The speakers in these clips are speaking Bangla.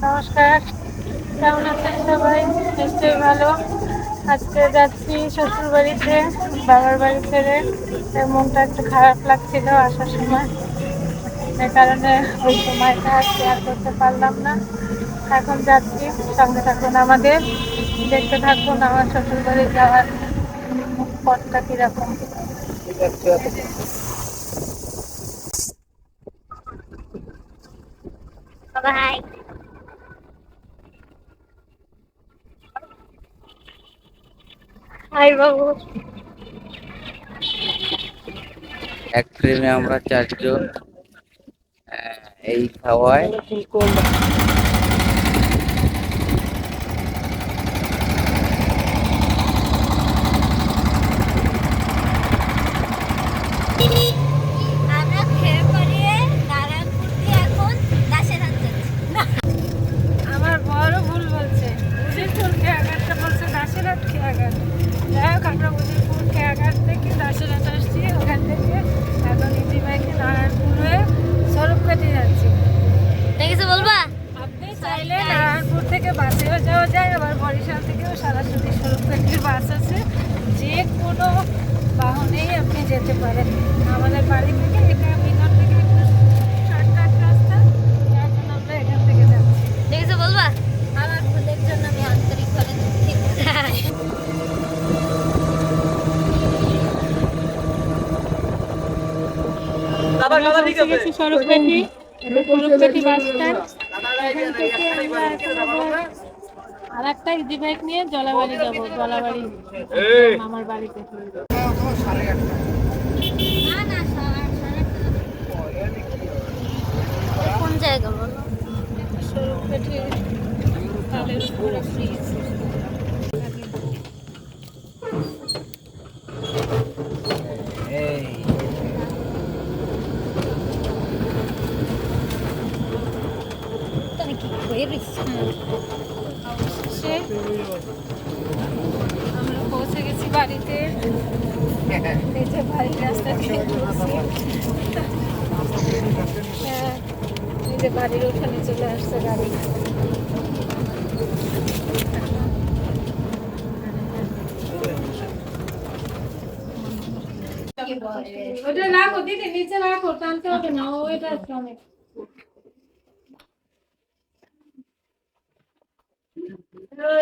নমস্কার, কেমন আছেন সবাই? নিশ্চয়ই ভালো। আজকে যাচ্ছি শ্বশুর বাড়িতে, বাবার বাড়ি ছেড়ে। তাই মনটা একটু খারাপ লাগছিল আসার সময়, সে কারণে ওই সময়টা আর শেয়ার করতে পারলাম না। এখন যাচ্ছি, সঙ্গে থাকুন আমাদের, দেখতে থাকুন আমার শ্বশুর বাড়ি যাওয়ার পথটা কিরকম। হাই হাই বাবু। এক ট্রেনে আমরা 4 জন। এই খাওয়ায় আমরা খেয়ে পরিয়ে নারায়ণপুর দিয়ে এখন দাসেরহাট যাচ্ছি। আমার বড় ভুল বলছে, উজিরপুর খেয়াঘাটটা বলছে দাসেরহাট খেয়াঘাট। যাই হোক, আমরা উজিরপুর খেয়াঘাট থেকে দাসেরহাট আসছি। ওখান থেকে এখন ইজি বাইকে নারায়ণপুর হয়ে স্বরূপকাঠি যাচ্ছি। কিছু বলবা? আপনি চাইলে নারায়ণপুর থেকে বাসেও যাওয়া যায়, আবার বরিশাল থেকেও সরাসরি স্বরূপকাঠির বাস আছে। যে কোনো বাহনেই আপনি যেতে পারেন। আমাদের বাড়ি থেকে এখান থেকে একটু শর্টকাট রাস্তা, যার জন্য আমরা এখান থেকে যাচ্ছি। কিছু বলবা? আমার ভুলের জন্য আমি আন্তরিকভাবে দুঃখিত। Swarupkathi bus stand. এখান থেকে আমরা এখন আবার আর একটা ইজি বাইক নিয়ে জলাবাড়ি যাবো। জলাবাড়ি মামার বাড়িতে। না না কোন জায়গা বলো? স্বরূপকাঠি তাদের উপরে ফ্রিজ। তুমি কি করে অবশেষে আমরা পৌঁছে গেছি বাড়িতে। এই যে বাড়ির রাস্তা দিয়ে ঢুকছি। হ্যাঁ, এই যে বাড়ির ওখানে চলে আসছে গাড়ি। ওটা রাখো দিদি, নিচে রাখো, টানতে হবে না। ওইটা অনেক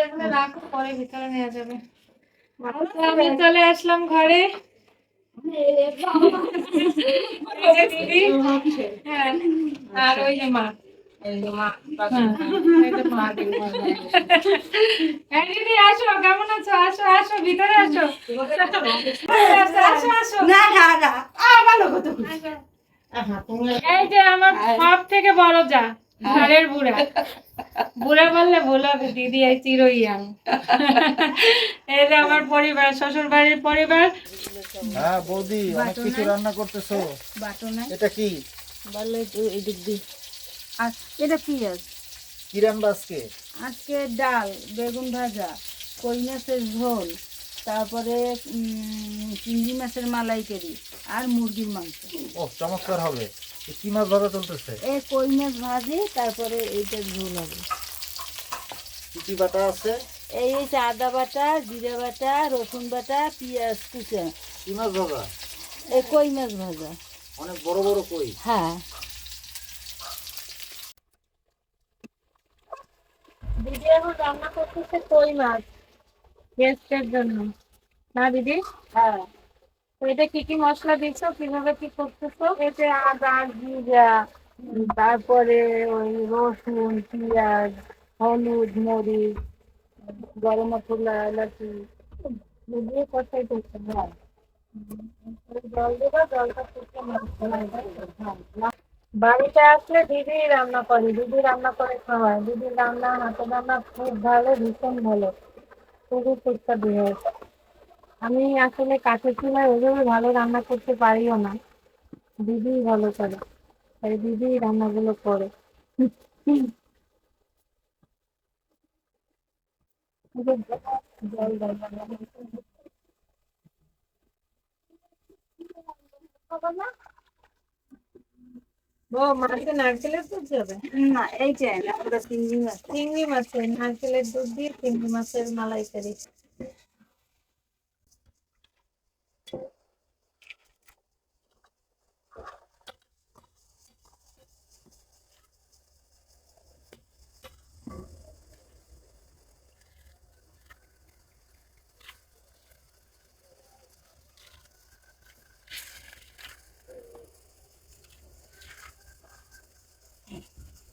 এখানে রাখো, পরে ভিতরে নেওয়া যাবে। আমি চলে আসলাম ঘরে। এই যে দিদি, হ্যাঁ, আর ওই যে মা। হ্যাঁ, এই যে মা। হ্যাঁ দিদি, আসো, কেমন আছো? আসো আসো, ভিতরে আসো। আসো আসো। আসো। এই যে আমার সব থেকে বড় যা, ঘরের বুড়া। বুড়া বললে ভুল হবে, দিদি এই চিরইয়াং। এই যে আমার পরিবার, শ্বশুর বাড়ির পরিবার। হ্যাঁ বৌদি, অনেক কিছু রান্না করতেছো। এটা কি? বলে এদিক দি। আর এটা পেঁয়াজ। কি রান্না আজকে? আজকে ডাল, বেগুন ভাজা, কই মাছের ঝোল, তারপরে চিংড়ি মাছের মালাইকারি আর মুরগির মাংস। ও চমৎকার হবে। কি মাছ ভাজা চলতেছে? এই কই মাছ ভাজি, তারপরে এইটা ঝোল হবে। কি কি বাটা আছে? এই হচ্ছে আদা বাটা, জিরা বাটা, রসুন বাটা, পেঁয়াজ কুচা। কি মাছ ভাজা? এই কই মাছ ভাজা। অনেক বড় বড় কই। হ্যাঁ। দিদি এখন রান্না করতেছে কই মাছ গেস্টের জন্য, না দিদি? হ্যাঁ। তো এটা কি কি মশলা দিচ্ছ, কিভাবে কি করতেছো? এতে আদা, জিরা, তারপরে ওই রসুন, পেঁয়াজ, হলুদ, মরিচ, গরম মশলা, এলাচি দিয়ে কষাই করতে হয়। জল দেবা, জলটা ফুটলে মশলা দেবা। বাড়িতে আসলে দিদি রান্না করে, দিদি রান্না করে খাওয়ায়। দিদির রান্না, হাতের রান্না খুব ভালো, ভীষণ ভালো, খুবই সুস্বাদু হয়। আমি আসলে কাঠের চুলায় ওইভাবে ভালো রান্না করতে পারিও না, দিদি ভালো করে, তাই দিদি রান্নাগুলো করে। জল দেয় ও মাছে নারকেলের দুধ যাবে? না এইটাই না, ওটা চিংড়ি মাছ। চিংড়ি মাছের নারকেলের দুধ দিয়ে চিংড়ি মাছের মালাইকারি।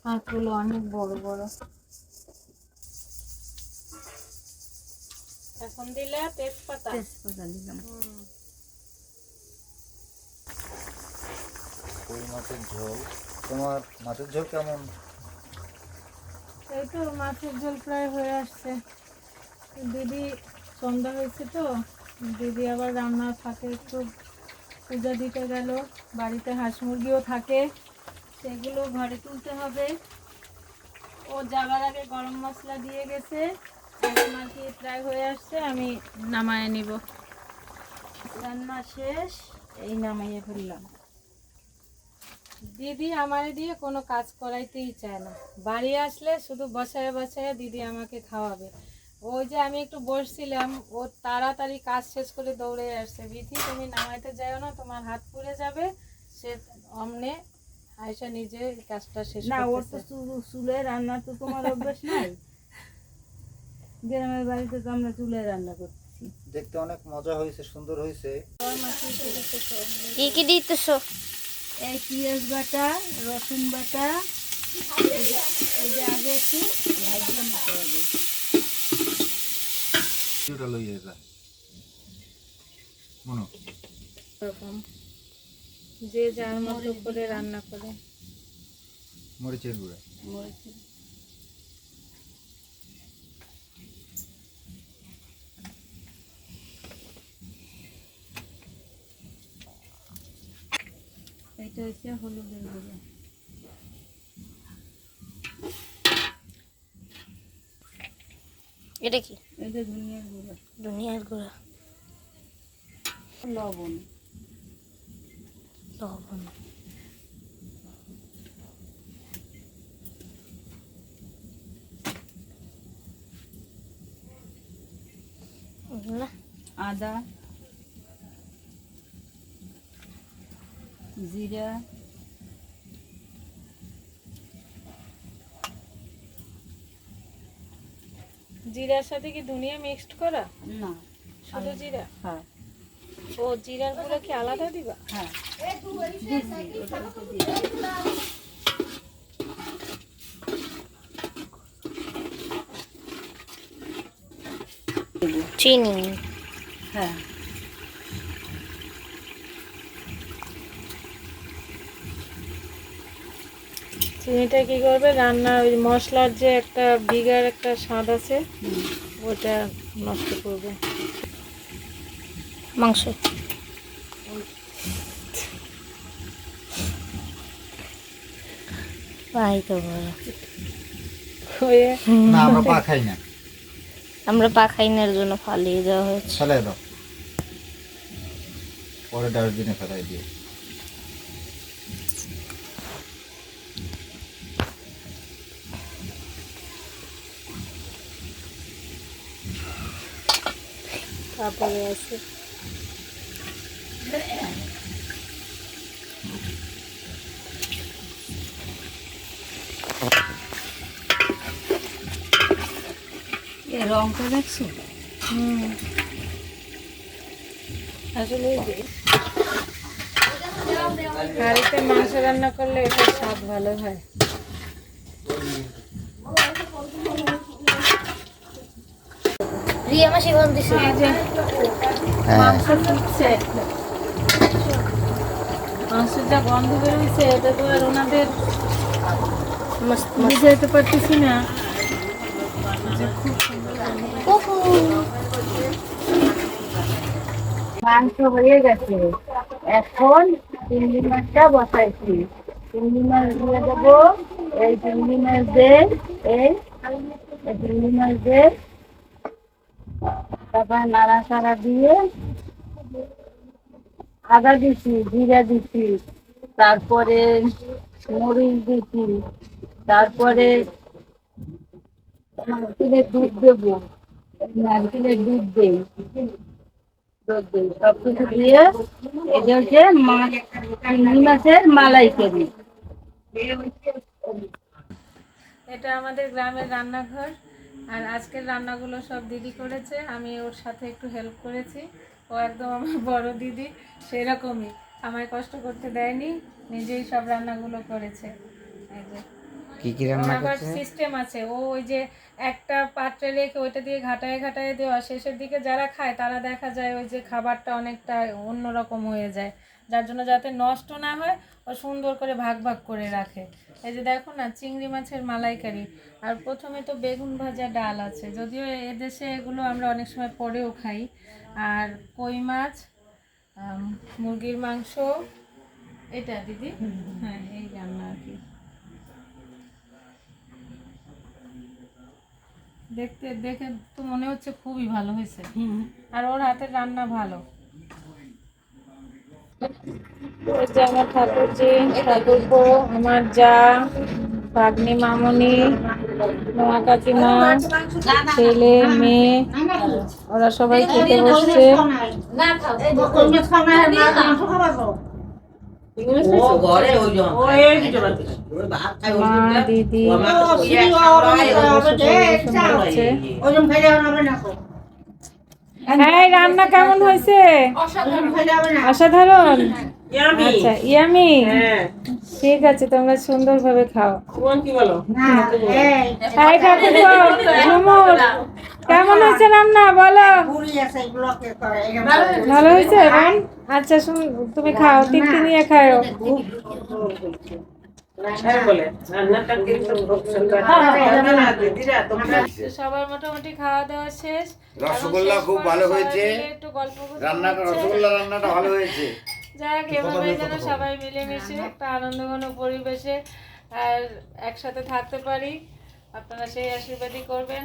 মাছগুলো অনেক বড় বড়। এখন দিলে তেজপাতা। তেজপাতা দিলাম। কই মাছের ঝোল। তোমার মাছের ঝোল কেমন? এই তো মাছের ঝোল প্রায় হয়ে আসছে। দিদি সন্ধ্যা হয়েছে তো, দিদি আবার রান্নার ফাঁকে একটু পূজা দিতে গেল। বাড়িতে হাঁস মুরগিও থাকে, সেগুলো ঘরে তুলতে হবে। ও যাবার আগে গরম মশলা দিয়ে গেছে, এখন আর কি প্রায় হয়ে আসছে, আমি নামায় নিব। রান্না শেষ, এই নামাইয়ে ফেললাম। দিদি আমারে দিয়ে কোনো কাজ করাইতেই চায় না। বাড়ি আসলে শুধু বসায় বসায় দিদি আমাকে খাওয়াবে। ওই যে আমি একটু বসছিলাম, ও তাড়াতাড়ি কাজ শেষ করে দৌড়ে আসছে, বিথি তুমি নামাইতে যাও না, তোমার হাত পুড়ে যাবে। সে অমনে আয়সা নিজে কাজটা শেষ না, ওর তো করতেছে। চুলে রান্না তো তোমার অভ্যাস নাই। গ্রামের বাড়িতে তো আমরা চুলে রান্না করতেছি। দেখতে অনেক মজা হয়েছে, সুন্দর হয়েছে। কি কি দিতেছো? এই পেঁয়াজ বাটা, রসুন বাটা, এই যে আগে একটু ভাজিয়ে নিতে হবে। ওটা লইয়ে যা মনো। এরকম যে যার মতো করে রান্না করে। মরিচের গুঁড়া। মরিচের এটা হচ্ছে হলুদের গুঁড়ো। এটা কি? এটা ধনিয়ার গুঁড়ো। ধনিয়ার গুঁড়া, লবণ। লবণ। না, আদা, জিরা, জিরার সাথে কি ধনিয়া মিক্সড করা? না, শুধু জিরা? হ্যাঁ ও জিরার গুঁড়ো কি আলাদা দিবা? হ্যাঁ দিছি, ওটা দিছি। চিনি। হ্যাঁ চিনিটা কি করবে, রান্না ওই মশলার যে একটা বিগার একটা স্বাদ আছে ওটা নষ্ট করবে। মাংস। পাই তো বড়। হয়ে না আমরা পা খাই না। আমরা পা খাইনার জন্য ফালিয়ে দেওয়া হয়েছে। ফেলাই দাও, পরে ডাস্টবিনে ফেলাই দিও। তারপরে আছে এই রংটা দেখছো? আসলে বাড়িতে মাংস রান্না করলে এটা স্বাদ ভালো হয়। রিয়া মাসি কোন দিছে? এই যে মাংস ফুটছে, মাংসের যা গন্ধ বেরোইছে এটা তো আর ওনাদের মস্ত বুঝাইতে পারতেছি না। মাংস হয়ে গেছে, এখন চিংড়ি মাছটা বসাইছি। চিংড়ি মাছ দিয়ে দেবো। এই চিংড়ি মাছ দিয়ে এই চিংড়ি মাছ দিয়ে তারপর নাড়াচাড়া দিয়ে আদা দিছি, জিরা দিছি, তারপরে মরিচ দিচ্ছি, তারপরে নারকেলের দুধ দেবো, নারকেলের দুধ দেই, দুধ দেই, সব কিছু দিয়ে এটা হচ্ছে মাছ, চিংড়ি মাছের মালাইকারি। এটা আমাদের গ্রামের রান্নাঘর। আর আজকের রান্নাগুলো সব দিদি করেছে, আমি ওর সাথে একটু হেল্প করেছি। ও একদম আমার বড় দিদি, সেরকমই আমায় কষ্ট করতে দেয়নি, নিজেই সব রান্নাগুলো করেছে। এই যে কি কি ওর রান্না আবার করছে? সিস্টেম আছে, ও ওই যে একটা পাত্রে রেখে ওইটা দিয়ে ঘাটায় ঘাটায় দেওয়া, শেষের দিকে যারা খায় তারা দেখা যায় ওই যে খাবারটা অনেকটা অন্যরকম হয়ে যায়, যার জন্য যাতে নষ্ট না হয় ও সুন্দর করে ভাগ ভাগ করে রাখে। এই যে দেখো না, চিংড়ি মাছের মালাইকারি, আর প্রথমে তো বেগুন ভাজা ডাল আছে, যদিও এদেশে এগুলো আমরা অনেক সময় পরেও খাই। আর কই মাছ, মুরগির মাংস, এটা দিদি, হ্যাঁ এই রান্না আর কি। দেখতে দেখে তো মনে হচ্ছে খুবই ভালো হয়েছে, আর ওর হাতের রান্না ভালো। ওই যে আমার ঠাকুরজি, ঠাকুরপো, আমার যা, ভাগ্নি, মামনি, মা, কাকিমা, ছেলে, মেয়ে, ওরা সবাই খেতে বসছে। মা, দিদি হ্যাঁ, রান্না কেমন হয়েছে? অসাধারণ। আচ্ছা, ইয়ামি। ঠিক আছে, তোমরা সুন্দরভাবে খাও। এই ঠাকুরপো, ঝুমুর, কেমন হয়েছে রান্না বলো? ভালো হয়েছে বোন? আচ্ছা তুমি খাও, তৃপ্তি নিয়ে খাও। সবার মোটামুটি খাওয়া দাওয়া শেষ। রসগোল্লা খুব ভালো হয়েছে, একটু গল্প রান্নাটা রসগোল্লা রান্নাটা ভালো হয়েছে। যাক, এভাবে যেন সবাই মিলেমিশে একটা আনন্দঘন পরিবেশে আর একসাথে থাকতে পারি, আপনারা সেই আশীর্বাদই করবেন।